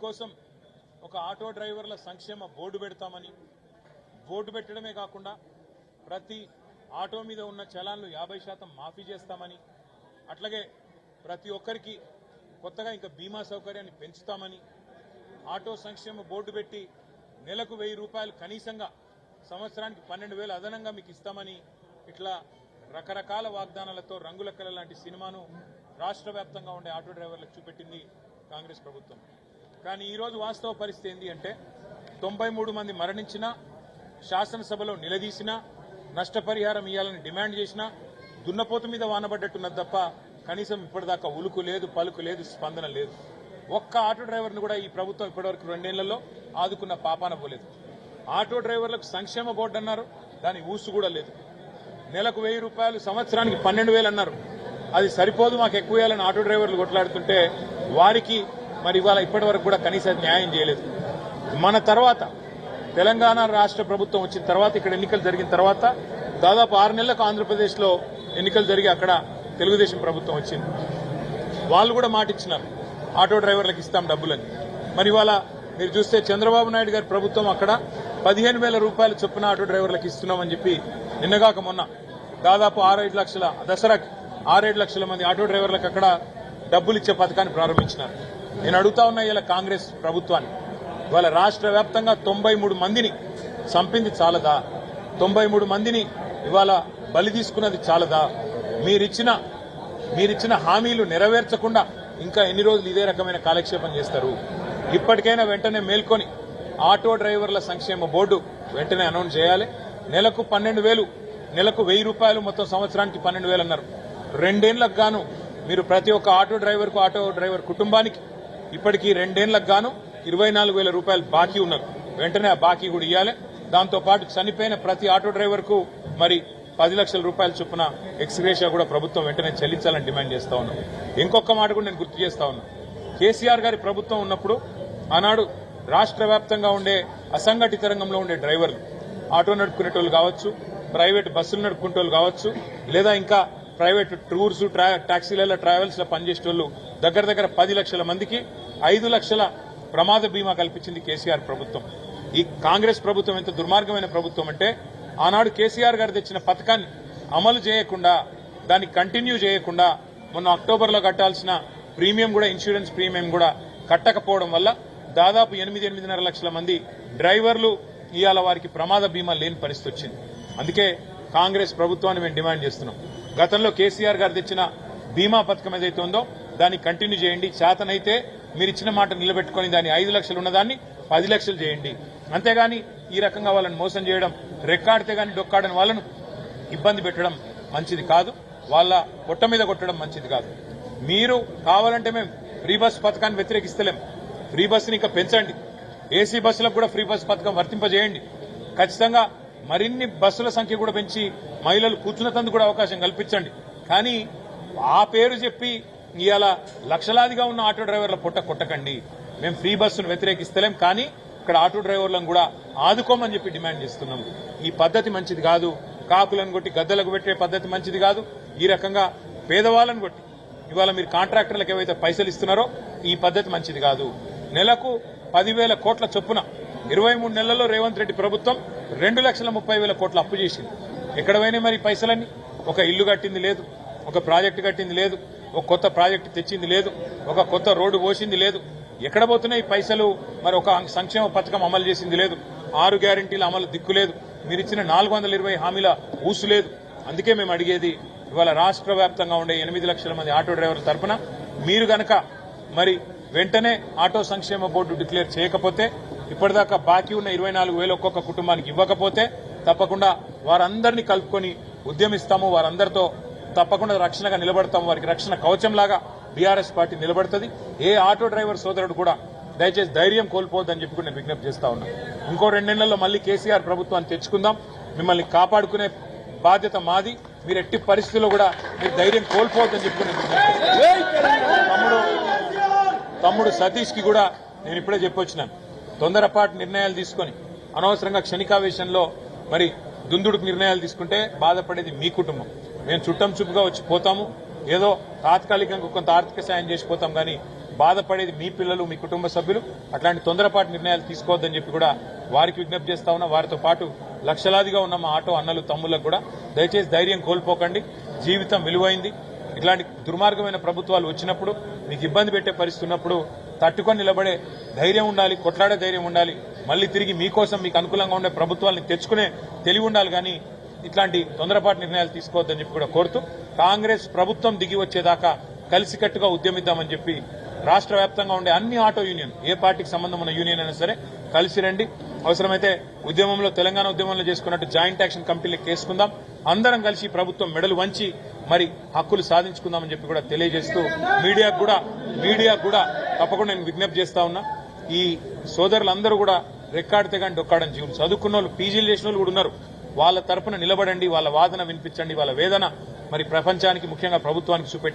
మీకోసం ఒక ఆటో డ్రైవర్ల సంక్షేమ బోర్డు పెడతామని, బోర్డు పెట్టడమే కాకుండా ప్రతి ఆటో మీద ఉన్న చలాన్లు 50% మాఫీ చేస్తామని, అట్లాగే ప్రతి ఒక్కరికి కొత్తగా ఇంకా బీమా సౌకర్యాన్ని పెంచుతామని, ఆటో సంక్షేమ బోర్డు పెట్టి నెలకు 1000 రూపాయలు కనీసంగా సంవత్సరానికి 12,000 అదనంగా మీకు ఇస్తామని, ఇట్లా రకరకాల వాగ్దానాలతో రంగుల కళ లాంటి సినిమాను రాష్ట్ర వ్యాప్తంగా ఉండే ఆటో డ్రైవర్లకు చూపెట్టింది కాంగ్రెస్ ప్రభుత్వం. కానీ ఈరోజు వాస్తవ పరిస్థితి ఏంటి అంటే 93 మంది మరణించినా, శాసనసభలో నిలదీసినా, నష్టపరిహారం ఇవ్వాలని డిమాండ్ చేసినా దున్నపోతు మీద వానబడ్డట్టున్నది తప్ప కనీసం ఇప్పటిదాకా ఉలుకు లేదు, పలుకు లేదు, స్పందన లేదు. ఒక్క ఆటో డ్రైవర్ను కూడా ఈ ప్రభుత్వం ఇప్పటివరకు 2 ఏళ్లలో ఆదుకున్న పాపాన పోలేదు. ఆటో డ్రైవర్లకు సంక్షేమ బోర్డు అన్నారు, దాని ఊసు కూడా లేదు. నెలకు 1000 రూపాయలు, సంవత్సరానికి 12,000 అన్నారు. అది సరిపోదు, మాకు ఎక్కువ వేయాలని ఆటో డ్రైవర్లు కొట్లాడుతుంటే వారికి మరి ఇవాళ ఇప్పటి వరకు కూడా కనీసం న్యాయం చేయలేదు. మన తర్వాత తెలంగాణ రాష్ట్ర ప్రభుత్వం వచ్చిన తర్వాత, ఇక్కడ ఎన్నికలు జరిగిన తర్వాత దాదాపు 6 నెలలకు ఆంధ్రప్రదేశ్లో ఎన్నికలు జరిగి అక్కడ తెలుగుదేశం ప్రభుత్వం వచ్చింది. వాళ్ళు కూడా మాట ఇచ్చినారు, ఆటో డ్రైవర్లకు ఇస్తాం డబ్బులని. మరి ఇవాళ మీరు చూస్తే చంద్రబాబు నాయుడు గారి ప్రభుత్వం అక్కడ 15,000 రూపాయలు చొప్పున ఆటో డ్రైవర్లకు ఇస్తున్నామని చెప్పి నిన్నగాక మొన్న దాదాపు 6-5 లక్షల దసరాకి 6-7 లక్షల మంది ఆటో డ్రైవర్లకు అక్కడ డబ్బులు ఇచ్చే పథకాన్ని ప్రారంభించినారు. నేను అడుగుతా ఉన్నా ఇలా కాంగ్రెస్ ప్రభుత్వాన్ని, ఇవాళ రాష్ట్ర వ్యాప్తంగా 93 మందిని చంపింది చాలదా? 93 మందిని ఇవాళ బలి తీసుకున్నది చాలదా? మీరిచ్చిన హామీలు నెరవేర్చకుండా ఇంకా ఎన్ని రోజులు ఇదే రకమైన కాలక్షేపం చేస్తారు? ఇప్పటికైనా వెంటనే మేల్కొని ఆటో డ్రైవర్ల సంక్షేమ బోర్డు వెంటనే అనౌన్స్ చేయాలి. నెలకు 12,000, నెలకు 1000 రూపాయలు, మొత్తం సంవత్సరానికి 12,000 అన్నారు. 2 ఏళ్లకు గాను మీరు ప్రతి ఒక్క ఆటో డ్రైవర్ కుటుంబానికి ఇప్పటికీ 2 ఏళ్లకు గాను 24,000 రూపాయలు బాకీ ఉన్నారు. వెంటనే ఆ బాకీ కూడా ఇవ్వాలి. దాంతోపాటు చనిపోయిన ప్రతి ఆటో డ్రైవర్కు మరి 10 లక్షల రూపాయల చొప్పున ఎక్స్గ్రేషియా కూడా ప్రభుత్వం వెంటనే చెల్లించాలని డిమాండ్ చేస్తా ఉన్నాం. ఇంకొక మాట కూడా నేను గుర్తు చేస్తా ఉన్నా, కేసీఆర్ గారి ప్రభుత్వం ఉన్నప్పుడు ఆనాడు రాష్ట్ర వ్యాప్తంగా ఉండే అసంఘటిత రంగంలో ఉండే డ్రైవర్లు, ఆటో నడుపుకునేటోళ్ళు కావచ్చు, ప్రైవేట్ బస్సులు నడుపుకునేటోళ్ళు కావచ్చు, లేదా ఇంకా ప్రైవేట్ టూర్స్, టాక్సీలలో, ట్రావెల్స్ లో పనిచేసేటోళ్ళు దగ్గర 10 లక్షల మందికి 5 లక్షల ప్రమాద బీమా కల్పించింది కేసీఆర్ ప్రభుత్వం. ఈ కాంగ్రెస్ ప్రభుత్వం ఎంత దుర్మార్గమైన ప్రభుత్వం అంటే, ఆనాడు కేసీఆర్ గారు తెచ్చిన పథకాన్ని అమలు చేయకుండా, దాన్ని కంటిన్యూ చేయకుండా, మొన్న అక్టోబర్లో కట్టాల్సిన ప్రీమియం కూడా, ఇన్సూరెన్స్ ప్రీమియం కూడా కట్టకపోవడం వల్ల దాదాపు 8-8.5 లక్షల మంది డ్రైవర్లు ఇవాళ వారికి ప్రమాద బీమా లేని పరిస్థితి వచ్చింది. అందుకే కాంగ్రెస్ ప్రభుత్వాన్ని మేము డిమాండ్ చేస్తున్నాం, గతంలో కేసీఆర్ గారు తెచ్చిన బీమా పథకం ఏదైతే ఉందో దాన్ని కంటిన్యూ చేయండి. చేతనైతే మీరు ఇచ్చిన మాట నిలబెట్టుకుని దాన్ని 5 లక్షలు ఉన్నదాన్ని 10 లక్షలు చేయండి. అంతేగాని ఈ రకంగా వాళ్ళని మోసం చేయడం, రెక్కాడితే గాని డొక్కాడని వాళ్ళను ఇబ్బంది పెట్టడం మంచిది కాదు, వాళ్ళ పొట్ట మీద కొట్టడం మంచిది కాదు. మీరు కావాలంటే మేము ఫ్రీ బస్ పథకాన్ని వ్యతిరేకిస్తలేం, ఫ్రీ బస్సుని ఇంకా పెంచండి, ఏసీ బస్సులకు కూడా ఫ్రీ బస్ పథకం వర్తింపజేయండి. ఖచ్చితంగా మరిన్ని బస్సుల సంఖ్య కూడా పెంచి మహిళలు కూర్చున్నతందుకు కూడా అవకాశం కల్పించండి. కానీ ఆ పేరు చెప్పి ఇవాళ లక్షలాదిగా ఉన్న ఆటో డ్రైవర్ల పొట్ట కొట్టకండి. మేము ఫ్రీ బస్సును వ్యతిరేకిస్తలేం, కానీ ఇక్కడ ఆటో డ్రైవర్లను కూడా ఆదుకోమని చెప్పి డిమాండ్ చేస్తున్నాం. ఈ పద్ధతి మంచిది కాదు. కాకులను కొట్టి గద్దలకు పెట్టే పద్ధతి మంచిది కాదు. ఈ రకంగా పేదవాళ్ళను కొట్టి ఇవాళ మీరు కాంట్రాక్టర్లకు ఏవైతే పైసలు ఇస్తున్నారో ఈ పద్ధతి మంచిది కాదు. నెలకు 10,000 కోట్ల చొప్పున 23 నెలల్లో రేవంత్ రెడ్డి ప్రభుత్వం 2,30,000 కోట్ల అప్పు చేసింది. ఎక్కడ పోయినాయి మరి పైసలన్నీ? ఒక ఇల్లు కట్టింది లేదు, ఒక ప్రాజెక్టు కట్టింది లేదు, ఒక కొత్త ప్రాజెక్టు తెచ్చింది లేదు, ఒక కొత్త రోడ్డు పోసింది లేదు. ఎక్కడ పోతున్నాయి పైసలు? మరి ఒక సంక్షేమ పథకం అమలు చేసింది లేదు, 6 గ్యారెంటీల అమలు దిక్కు లేదు, మీరిచ్చిన 420 హామీల ఊసు లేదు. అందుకే మేము అడిగేది, ఇవాళ రాష్ట్ర వ్యాప్తంగా ఉండే 8 లక్షల మంది ఆటో డ్రైవర్ల తరఫున మీరు గనక మరి వెంటనే ఆటో సంక్షేమ బోర్డు డిక్లేర్ చేయకపోతే, ఇప్పటిదాకా బాకీ ఉన్న 24,000 ఒక్కొక్క కుటుంబానికి ఇవ్వకపోతే తప్పకుండా వారందరినీ కలుపుకొని ఉద్యమిస్తాము. వారందరితో తప్పకుండా రక్షణగా నిలబడతాము. వారికి రక్షణ కవచంలాగా బీఆర్ఎస్ పార్టీ నిలబడుతుంది. ఏ ఆటో డ్రైవర్ సోదరుడు కూడా దయచేసి ధైర్యం కోల్పోవద్దని చెప్పి కూడా నేను విజ్ఞప్తి చేస్తా ఉన్నా. ఇంకో 2 నెలల్లో మళ్లీ కేసీఆర్ ప్రభుత్వాన్ని తెచ్చుకుందాం. మిమ్మల్ని కాపాడుకునే బాధ్యత మాది. మీరు ఎట్టి పరిస్థితుల్లో కూడా మీరు ధైర్యం కోల్పోవద్దని చెప్పి తమ్ముడు సతీష్ కి కూడా నేను ఇప్పుడే చెప్పొచ్చినాను. తొందరపాటు నిర్ణయాలు తీసుకొని అనవసరంగా క్షణికావేశంలో మరి దుందుడుకు నిర్ణయాలు తీసుకుంటే బాధపడేది మీ కుటుంబం. మేము చుట్టం చూపుగా వచ్చి పోతాము, ఏదో తాత్కాలికంగా కొంత ఆర్థిక సాయం చేసిపోతాం, కానీ బాధపడేది మీ పిల్లలు, మీ కుటుంబ సభ్యులు. అట్లాంటి తొందరపాటు నిర్ణయాలు తీసుకోవద్దని చెప్పి కూడా వారికి విజ్ఞప్తి చేస్తా ఉన్నా. వారితో పాటు లక్షలాదిగా ఉన్న మా ఆటో అన్నలు తమ్ముళ్లకు కూడా దయచేసి ధైర్యం కోల్పోకండి. జీవితం విలువైంది. ఇట్లాంటి దుర్మార్గమైన ప్రభుత్వాలు వచ్చినప్పుడు, మీకు ఇబ్బంది పెట్టే పరిస్థితి ఉన్నప్పుడు తట్టుకొని నిలబడే ధైర్యం ఉండాలి, కొట్లాడే ధైర్యం ఉండాలి. మళ్లీ తిరిగి మీకోసం మీకు అనుకూలంగా ఉండే ప్రభుత్వాలను తెచ్చుకునే తెలివి ఉండాలి. కానీ ఇట్లాంటి తొందరపాటు నిర్ణయాలు తీసుకోవద్దని చెప్పి కూడా కోరుతూ, కాంగ్రెస్ ప్రభుత్వం దిగి వచ్చేదాకా కలిసికట్టుగా ఉద్యమిద్దామని చెప్పి రాష్ట్ర వ్యాప్తంగా ఉండే అన్ని ఆటో యూనియన్, ఏ పార్టీకి సంబంధం ఉన్న యూనియన్ అయినా సరే కలిసి రండి. అవసరమైతే ఉద్యమంలో, తెలంగాణ ఉద్యమంలో చేసుకున్నట్టు జాయింట్ యాక్షన్ కమిటీలకు వేసుకుందాం. అందరం కలిసి ప్రభుత్వం మెడలు వంచి మరి హక్కులు సాధించుకుందామని చెప్పి కూడా తెలియజేస్తూ, మీడియాకు కూడా తప్పకుండా నేను విజ్ఞప్తి చేస్తా ఉన్నా. ఈ సోదరులందరూ కూడా రెక్కాడితే కానీ డొక్కాడని జీవులు, చదువుకున్న వాళ్ళు, పీజీలు చేసిన వాళ్ళు కూడా ఉన్నారు. వాళ్ళ తరపున నిలబడండి, వాళ్ళ వాదన వినిపించండి, వాళ్ళ వేదన మరి ప్రపంచానికి, ముఖ్యంగా ప్రభుత్వానికి చూపెట్టి